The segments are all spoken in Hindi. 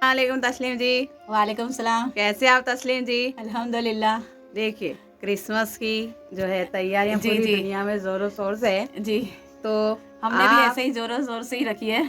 अस्सलाम वालेकुम तस्लीम जी। वालेकुम सलाम। कैसे आप तस्लीम जी? अल्हम्दुलिल्लाह। देखिए क्रिसमस की जो है तैयारियां जी पूरी जी दुनिया में जोरों शोर से है। जी। तो हमने भी आप ऐसे ही जोरों शोर से ही रखी है।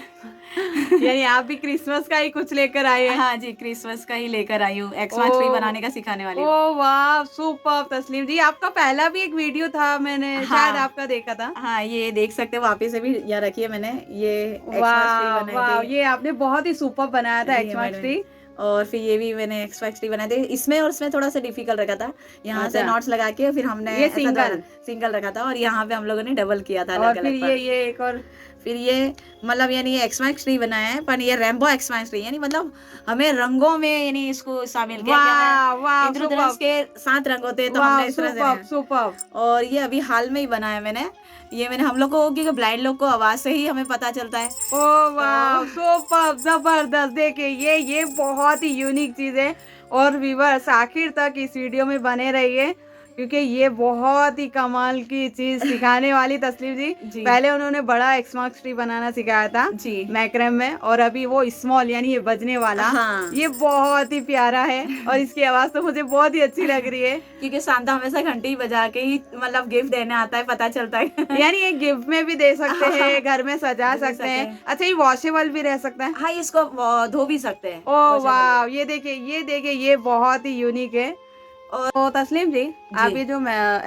यानी आप भी क्रिसमस का ही कुछ लेकर आए हैं? हाँ जी, क्रिसमस का ही लेकर आई हूँ। एक्समास ट्री ओ बनाने का सिखाने वाली हूँ। ओ वाह सुपर तस्लीम जी, आपका पहला भी एक वीडियो था, मैंने शायद हाँ आपका देखा था। हाँ, ये देख सकते हो, वापिस से भी यहाँ रखी है मैंने। ये एक्समास ट्री वाह बनाई वाह, थी। ये आपने बहुत ही सुपर बनाया था जी एक्समैक्स मैंने। ट्री। और फिर ये भी मैंने एक्समास ट्री बनाए थे। इसमें और इसमें थोड़ा सा डिफिकल्ट रखा था। यहाँ से अच्छा, नॉट्स लगा के फिर हमने ये ऐसा सिंगल सिंगल रखा था, और यहाँ पे हम लोगों ने डबल किया था और अलग फिर अलग पर। ये एक और फिर ये मतलब यानी ये एक्समैक्स ट्री बनाया है, पर ये रेनबो एक्समैक्स ट्री, यानी मतलब हमें रंगों में यानी इसको शामिल किया गया है। वाह वाह इंद्रधनुष सुपर के 7 रंग होते हैं, तो वाह हमने इस तरह से सुपर सुपर। और ये अभी हाल में ही बनाया मैंने। ये मैंने हम लोग को, क्योंकि ब्लाइंड लोग को आवाज से ही हमें पता चलता है। ओ वाह तो सुपर जबरदस्त, देखिए ये बहुत ही यूनिक चीज है। और व्यूअर्स आखिर तक इस वीडियो में बने रहिए, क्योंकि ये बहुत ही कमाल की चीज सिखाने वाली तस्लीम जी। जी पहले उन्होंने बड़ा एक्समार्क्स ट्री बनाना सिखाया था जी मैक्रम में, और अभी वो स्मॉल यानी ये बजने वाला, हाँ। ये बहुत ही प्यारा है और इसकी आवाज तो मुझे बहुत ही अच्छी लग रही है। क्योंकि सांता हमेशा घंटी बजा के ही मतलब गिफ्ट देने आता है, पता चलता है। यानी ये गिफ्ट में भी दे सकते हैं, घर में सजा दे सकते हैं। सके। अच्छा, ये वॉशेबल भी रह सकता है? हाँ, इसको धो भी सकते हैं, ओह वॉशेबल वाह, है। ये देखिए ये बहुत ही यूनिक है। और तो तस्लीम जी, जी आप ये जो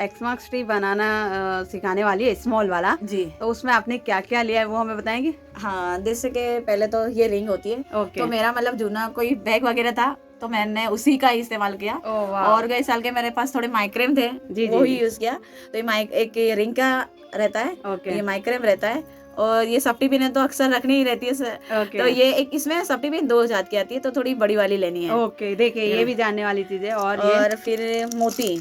एक्समार्क्स ट्री बनाना सिखाने वाली है स्मॉल वाला, जी तो उसमें आपने क्या क्या लिया है वो हमें बताएंगे? हाँ, जैसे कि पहले तो ये रिंग होती है। ओके। तो मेरा मतलब जूना कोई बैग वगैरह था, तो मैंने उसी का ही इस्तेमाल किया। ओह वाह। और गए साल के मेरे पास थोड़े माइक्रेम थे, जी वो जी ही जी। यूज किया। तो ये एक ये रिंग का रहता है, ओके ये माइक्रेम रहता है, और ये सफ्टी पिन तो अक्सर रखनी ही रहती है। ओके तो ये एक इसमें सफ्टी पिन 2 जात की आती है, तो थोड़ी बड़ी वाली लेनी है। ओके, देखिए ये भी जानने वाली चीज है। और ये और फिर मोती,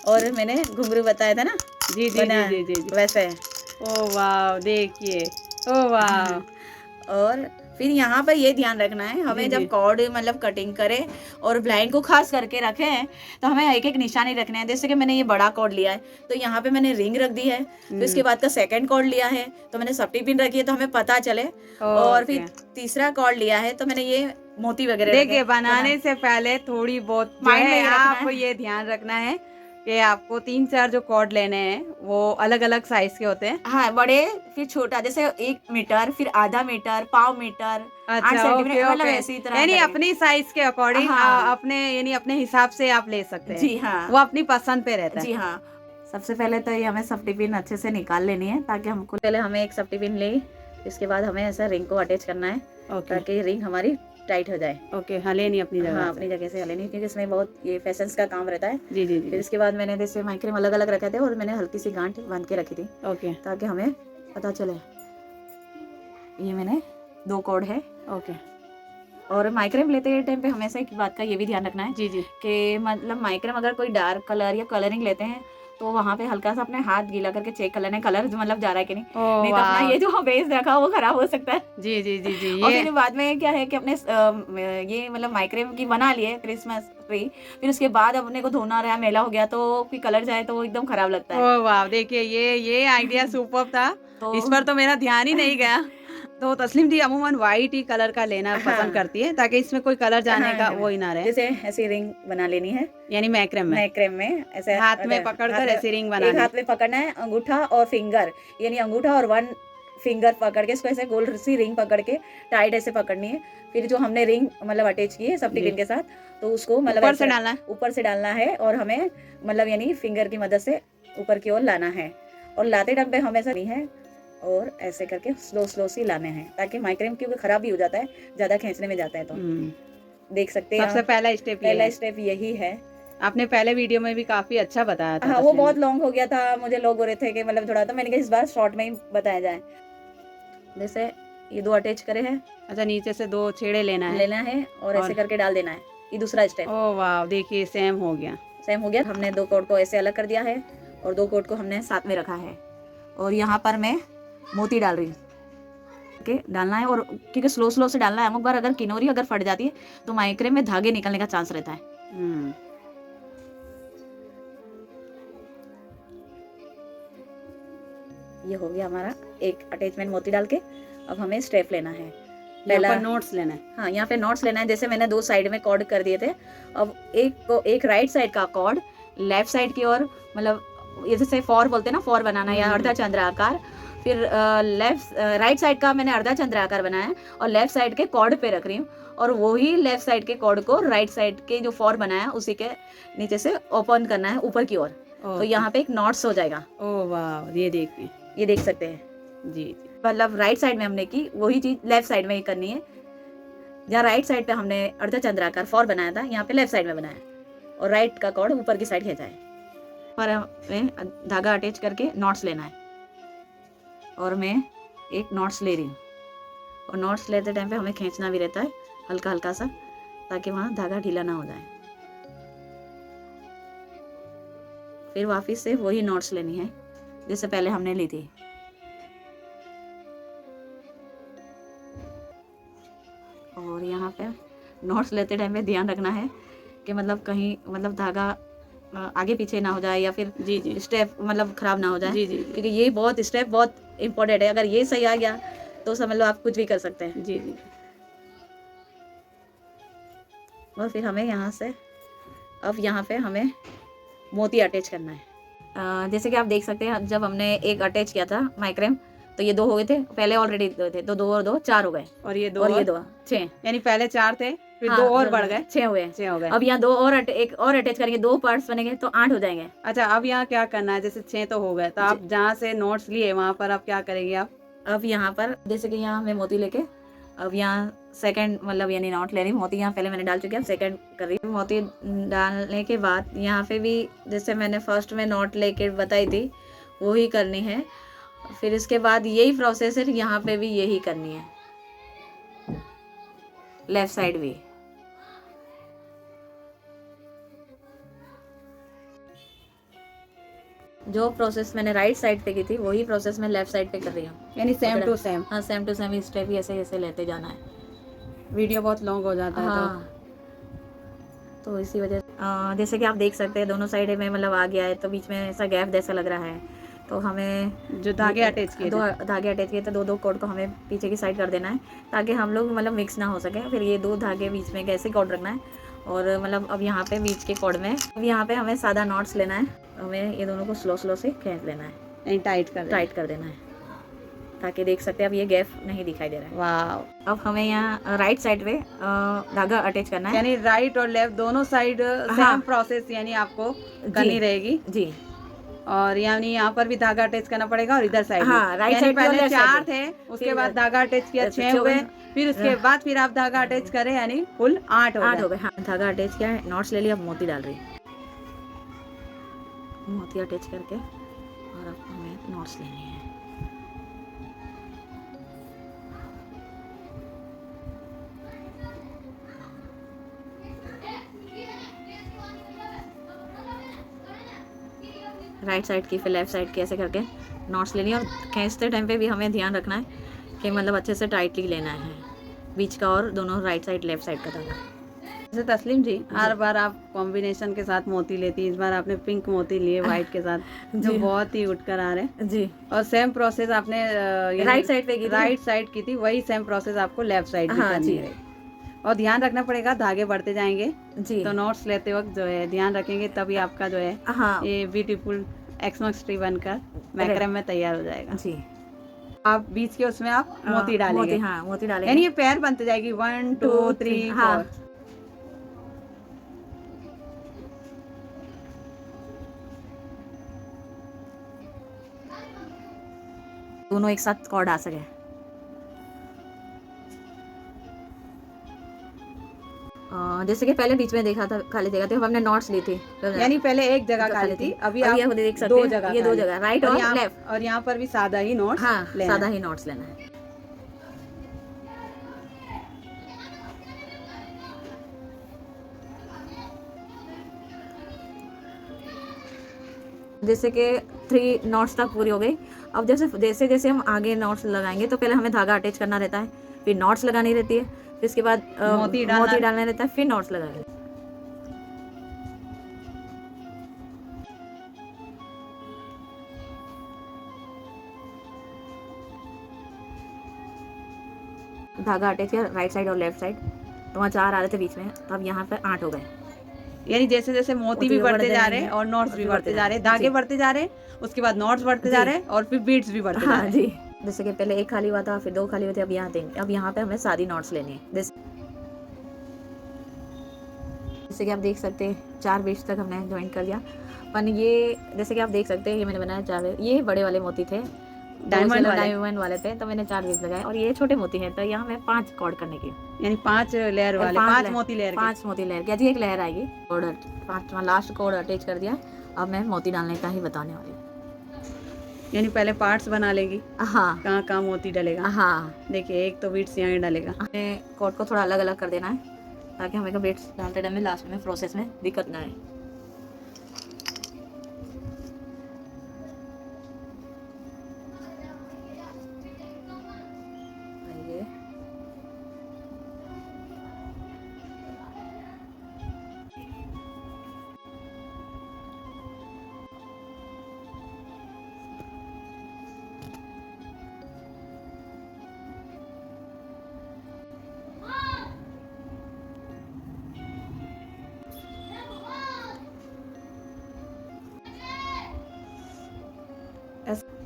और मैंने घुंघरू बताया था ना, जी जी बना जी जी जी जी। वैसे। ओह वाह, देखिए ओह वाह। और फिर यहाँ पर ये ध्यान रखना है, जी हमें जी जब कॉर्ड मतलब कटिंग करें और ब्लाइंड को खास करके रखे हैं, तो हमें एक एक निशानी रखना है। जैसे कि मैंने ये बड़ा कॉर्ड लिया है, तो यहाँ पे मैंने रिंग रख दी है। फिर उसके बाद का सेकंड कॉर्ड लिया है, तो मैंने सफ्टी पिन रखी है, तो हमें पता चले। और ओके। फिर तीसरा कॉर्ड लिया है, तो मैंने ये मोती वगैरह रखे देखिए बनाने से पहले थोड़ी बहुत जो माइंड में है ये रखना आप है। ये ध्यान रखना है कि आपको 3-4 जो कॉर्ड लेने हैं वो अलग अलग साइज के होते हैं। हाँ, बड़े फिर छोटा, जैसे 1 मीटर, फिर आधा मीटर, पाव मीटर, 8 अच्छा ओके सेंटीमीटर, मतलब ओके, ऐसी तरह यानी करेंगे। अपनी साइज के अकॉर्डिंग हाँ अपने यानी अपने हिसाब से आप ले सकते हैं। जी हाँ वो अपनी पसंद पे रहता है। जी हाँ। सबसे पहले तो ये हमें सफ्टी पिन अच्छे से निकाल लेनी है, ताकि हमको पहले हमें एक सफ्टी पिन ले, इसके बाद हमें ऐसा रिंग को अटैच करना है, ओके ताकि रिंग हमारी टाइट हो जाए। ओके, हाँ लेनी अपनी हाँ, जगह अपनी से। जगह से हलेनी, क्योंकि इसमें बहुत ये फैशंस का काम रहता है। जी जी जी फिर जी। इसके बाद मैंने जैसे माइक्रेम अलग अलग रखे थे, और मैंने हल्की सी गांठ बांध के रखी थी, ओके ताकि हमें पता चले। ये मैंने 2 कॉर्ड है। ओके। और माइक्रेम लेते टाइम पे हमेशा एक बात का ये भी ध्यान रखना है जी जी। कि मतलब माइक्रेम अगर कोई डार्क कलर या कलरिंग लेते हैं, तो वहाँ पे हल्का सा अपने हाथ गीला करके चेक कर लेना, कलर मतलब जा रहा है कि नहीं। ओह नहीं तो अपना वाह। ये जो बेस रखा वो खराब हो सकता है। जी जी जी जी। और ये फिर बाद में क्या है कि अपने ये मतलब माइक्रेम की बना लिए क्रिसमस ट्री, फिर उसके बाद अपने को धोना रहा, मैला हो गया, तो कोई कलर जाए तो वो एकदम खराब लगता है। ओह वाह, देखिए ये आइडिया सुपर्ब था। तो इस पर तो मेरा ध्यान ही नहीं गया। तो तस्लीम जी अमूमन वाइट ही कलर का लेना पसंद हाँ करती है, ताकि इसमें कोई कलर जाने का हाँ, वो ही ना रहे। जैसे ऐसी रिंग बना लेनी है, यानी मैक्रम में मैक्रेम में ऐसे हाथ में अगर हाथ पकड़कर में ऐसी रिंग एक बनानी। हाथ में पकड़ना है, अंगूठा और फिंगर, यानी अंगूठा और 1 फिंगर पकड़ के इसको ऐसे गोल सी रिंग पकड़ के टाइट ऐसे पकड़नी है। फिर जो हमने रिंग मतलब अटैच की है सफ्टी जी। पिन के साथ, तो उसको मतलब ऊपर से ऐसे डालना है। ऊपर से डालना है, और हमें मतलब यानी फिंगर की मदद से ऊपर की ओर लाना है, और लाते टाइम पे हमेशा नहीं है, और ऐसे करके स्लो स्लो सी लाने हैं, ताकि माइक्रेम क्योंकि खराब भी हो जाता है ज्यादा खींचने में जाता है। तो देख सकते हैं सबसे आप, पहला स्टेप ये पहला है। स्टेप यही है। आपने पहले वीडियो में भी काफी अच्छा बताया था हाँ, वो तस्लीम बहुत जी। लॉन्ग हो गया था, मुझे लोग बोल रहे थे कि मतलब थोड़ा, तो मैंने कहा इस बार शॉर्ट में ही बताया जाए। जैसे ये 2 अटैच करे हैं, अच्छा, नीचे से 2 छेड़े लेना है और ऐसे करके डाल देना है। ये दूसरा स्टेप। ओह वाह, देखिए सेम हो गया। सेम हो गया। हमने 2 कोड को ऐसे अलग कर दिया है, और 2 कोड को हमने साथ में रखा है, और यहाँ पर मैं मोती डाल रही हूँ के डालना है। और क्योंकि स्लो स्लो से डालना है, अमुक बार अगर किनोरी अगर फट जाती है, तो माइक्रेम में धागे निकलने का चांस रहता है। ये हो गया हमारा एक अटैचमेंट मोती डाल के। अब हमें स्टेप लेना है। यहाँ पहला पर नोट्स लेना है। हाँ, यहाँ पे नॉट्स लेना है। जैसे मैंने 2 साइड में कॉर्ड कर दिए थे, अब एक राइट साइड का कॉर्ड लेफ्ट साइड की ओर, मतलब ये जैसे फॉर बोलते हैं ना, फॉर बनाना या अर्धा चंद्राकार, फिर राइट साइड का मैंने अर्धा चंद्राकार बनाया है और लेफ्ट साइड के कॉर्ड पे रख रही हूँ, और वही लेफ्ट साइड के कॉर्ड को राइट साइड के जो फॉर बनाया उसी के नीचे से ओपन करना है ऊपर की ओर, तो यहाँ पे एक नॉट्स हो जाएगा। ओह वाह, ये देखिए, ये देख सकते हैं, जी जी। मतलब राइट साइड में हमने की वही चीज लेफ्ट साइड में ही करनी है। जहाँ राइट साइड पे हमने अर्ध चंद्राकार फॉर बनाया था, यहाँ पे लेफ्ट साइड में बनाया और राइट का कॉर्ड ऊपर की साइड खींचा है। पर हमें धागा अटैच करके नॉट्स लेना है, और मैं एक नॉट्स ले रही हूँ, और नॉट्स लेते टाइम पे हमें खींचना भी रहता है हल्का हल्का सा, ताकि वहाँ धागा ढीला ना हो जाए। फिर वापस से वही नॉट्स लेनी है जैसे पहले हमने ली थी। और यहाँ पे नॉट्स लेते टाइम पे ध्यान रखना है कि मतलब कहीं मतलब धागा आगे पीछे ना हो जाए, या फिर जी जी स्टेप मतलब खराब ना हो जाए। जी जी क्योंकि ये बहुत स्टेप बहुत इम्पोर्टेंट है, अगर ये सही आ गया तो समझ लो आप कुछ भी कर सकते हैं। जी जी। और फिर हमें यहाँ से अब यहाँ पे हमें मोती अटैच करना है। जैसे कि आप देख सकते हैं, जब हमने एक अटैच किया था माइक्रेम, तो ये 2 हो गए थे पहले, ऑलरेडी 2 थे, तो 2 और 2 4 हो गए, और ये 2 और ये 2 6, यानी पहले 4 थे, फिर हाँ, 2 और बढ़ गए, 6 हुए। 6 हो गए। अब यहाँ 2 और एक और अटैच करेंगे, 2 पार्ट्स बनेंगे तो 8 हो जाएंगे। अच्छा, अब यहाँ क्या करना है? जैसे 6 तो हो गए, तो आप जहाँ से नोट्स लिए वहाँ पर आप क्या करेंगे आप? अब यहाँ पर जैसे कि यहाँ मैं मोती लेके अब यहाँ सेकंड मतलब यानी नॉट ले रही हूँ। मोती यहाँ पहले मैंने डाल चुकी है, अब सेकंड कर रही हूँ। मोती डालने के बाद यहाँ पे भी जैसे मैंने फर्स्ट में नॉट लेके बताई थी वही करनी है। फिर इसके बाद यही प्रोसेस है, यहाँ पे भी यही करनी है, लेफ्ट साइड भी। जो प्रोसेस मैंने राइट साइड पे की थी वही प्रोसेस मैं लेफ्ट साइड पे कर रही हूँ, यानी सेम टू सेम। हाँ, सेम टू सेम स्टेप ही ऐसे ऐसे लेते जाना है। वीडियो बहुत लॉन्ग हो जाता है हाँ, तो इसी वजह से जैसे कि आप देख सकते हैं दोनों साइड में मतलब आ गया है, तो बीच में ऐसा गैप जैसा लग रहा है, तो हमें जो धागे अटैच किए दो धागे अटैच किए थे, 2 कोड को हमें पीछे की साइड कर देना है, ताकि हम लोग मतलब मिक्स ना हो सके। फिर ये 2 धागे बीच में कैसे कोड रखना है, और मतलब अब यहाँ पे बीच के कोड में अब यहाँ पे हमें सादा नॉट्स लेना है, हमें ये दोनों को स्लो स्लो से खींच लेना है, टाइट कर देना है, ताकि देख सकते हैं अब ये गैप नहीं दिखाई दे रहा है। वाह। अब हमें यहाँ राइट साइड पे धागा अटैच करना है, यानी राइट और लेफ्ट दोनों साइड सेम प्रोसेस यानी आपको करनी रहेगी जी। और यानी यहाँ पर भी धागा अटैच करना पड़ेगा, और इधर साइड हाँ, राइट साइड पहले 4 थे, उसके बाद धागा अटैच किया 6 हुए, फिर उसके बाद फिर आप धागा अटैच करें यानी कुल 8 हो गए। हाँ, धागा अटैच किया है, नॉट्स ले लिया, अब मोती डाल रही है, मोती अटैच करके, और अब हमें नॉट्स लेनी है। राइट साइड की फिर लेफ्ट साइड की ऐसे करके नॉट्स लेनी है, और खींचते टाइम पे भी हमें ध्यान रखना है कि मतलब अच्छे से टाइटली लेना है बीच का और दोनों राइट साइड लेफ्ट साइड का धागा। जैसे तस्लीम जी, हर बार आप कॉम्बिनेशन के साथ मोती लेती हैं, इस बार आपने पिंक मोती लिए व्हाइट के साथ, जो बहुत ही उठकर आ रहे हैं जी। और सेम प्रोसेस आपने राइट साइड पे की थी, राइट साइड की थी, वही सेम प्रोसेस आपको लेफ्ट साइड भी हाँ, करनी जी। है। और ध्यान रखना पड़ेगा, धागे बढ़ते जाएंगे जी, तो नोट्स लेते वक्त जो है ध्यान रखेंगे, तभी आपका जो है हाँ ये ब्यूटीफुल एक्समस ट्री बनकर मैक्रम में तैयार हो जाएगा। जी। आप बीच के उसमें आप मोती डालेंगे, मोती, हाँ, मोती डालेंगे, यानी ये पैर बनते जाएगी 1 2 3 हाँ। 4। दोनों एक साथ कॉर्ड आ सके। जैसे कि पहले बीच में देखा था खाली जगह थी, अब हमने नॉट्स ली थी, यानी पहले एक जगह खाली थी, अभी ये आप देख सकते 2 हैं, जगह ये 2 जगह राइट और लेफ्ट, और यहाँ पर भी सादा ही नोट्स हाँ, लेना सादा है। ही नोट्स लेना है। जैसे कि 3 नॉट्स तक पूरी हो गई। अब जैसे जैसे हम आगे नॉट्स लगाएंगे तो पहले हमें धागा अटैच करना रहता है, फिर नॉट्स लगानी रहती है, फिर इसके बाद मोती डालना रहता है, फिर नॉट्स लगाएंगे। धागा अटैच किया राइट साइड और लेफ्ट साइड, तो वहाँ 4 आ रहे थे बीच में, तो अब यहाँ पे 8 हो गए। यानी जैसे जैसे मोती भी बढ़ते जा रहे हैं और नॉट्स भी बढ़ते जा रहे हैं, धागे बढ़ते जा रहे हैं, उसके बाद नॉट्स बढ़ते जा रहे हैं और फिर बीड्स भी बढ़ते जा हाँ रहे हैं। जी, जैसे कि पहले एक खाली हुआ था, फिर 2 खाली हुए थे, अब यहाँ 3। अब यहाँ पे हमें सारी नॉट्स लेनी है। जैसे कि आप देख सकते हैं 4 बीच तक हमने ज्वाइन कर दिया। पर ये जैसे कि आप देख सकते हैं ये मैंने बनाया 4, ये बड़े वाले मोती थे, डायमंड वाले थे, तो मैंने 4 बीच लगाए, और ये छोटे मोती हैं, तो यहाँ मैं 5 कॉर्ड करने की, यानी 5 लेयर वाले, 5 मोती लेयर के। 5 मोती लेयर की जी, एक लेयर आएगी। कॉर्ड 5वां लास्ट कॉर्ड अटैच कर दिया। अब मैं मोती डालने का ही बताने वाली हूँ। यानी पहले पार्ट्स बना लेगी, हाँ कहाँ कहाँ मोती डलेगा। हाँ, देखिए एक तो बीट्स यहाँ डलेगा। हमें कॉर्ड को थोड़ा अलग अलग कर देना है, ताकि हमें बीट्स डालते टाइम में लास्ट में प्रोसेस में दिक्कत ना आए।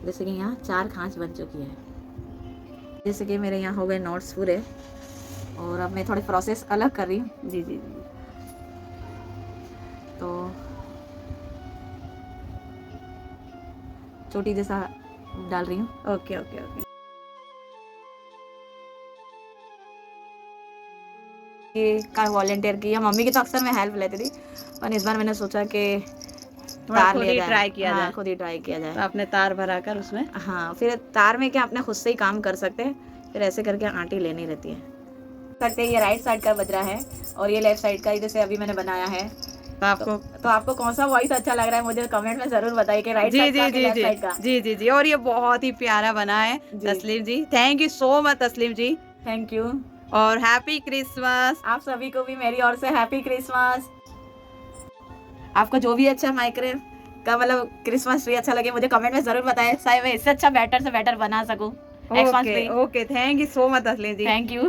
जैसे कि यहाँ 4 खांच बन चुकी है। जैसे कि मेरे यहाँ हो गए नॉट्स पूरे, और अब मैं थोड़ी प्रोसेस अलग कर रही हूँ। जी जी जी। तो चोटी जैसा डाल रही हूँ। Okay okay okay. ये का वॉलंटियर की, या मम्मी की तो अक्सर मैं हेल्प लेती थी, पर इस बार मैंने सोचा कि तार खुद लिया ही जाए। ट्राई किया जाए। खुद ही ट्राई किया जाए। तो आपने तार भरा कर उसमें। हाँ, फिर तार में क्या अपने खुद से ही काम कर सकते हैं, फिर ऐसे करके आंटी लेनी रहती है। करते ये राइट साइड का बज रहा है, और ये लेफ्ट साइड का जैसे अभी मैंने बनाया है। तो आपको कौन सा वॉइस अच्छा लग रहा है, मुझे कमेंट में जरूर बताइए कि राइट साइड का कि लेफ्ट साइड का। जी जी जी। और ये बहुत ही प्यारा बना है तस्लीम जी, थैंक यू सो मच तस्लीम जी, थैंक यू, और हैप्पी क्रिसमस। आप सभी को भी मेरी ओर से हैप्पी क्रिसमस। आपको जो भी अच्छा माइक्रोवेव का मतलब क्रिसमस ट्री अच्छा लगे, मुझे कमेंट में जरूर बताएं, शायद मैं इससे अच्छा बेटर से बेटर बना सकूं। Okay okay, thank you so much तस्लीम जी, थैंक यू।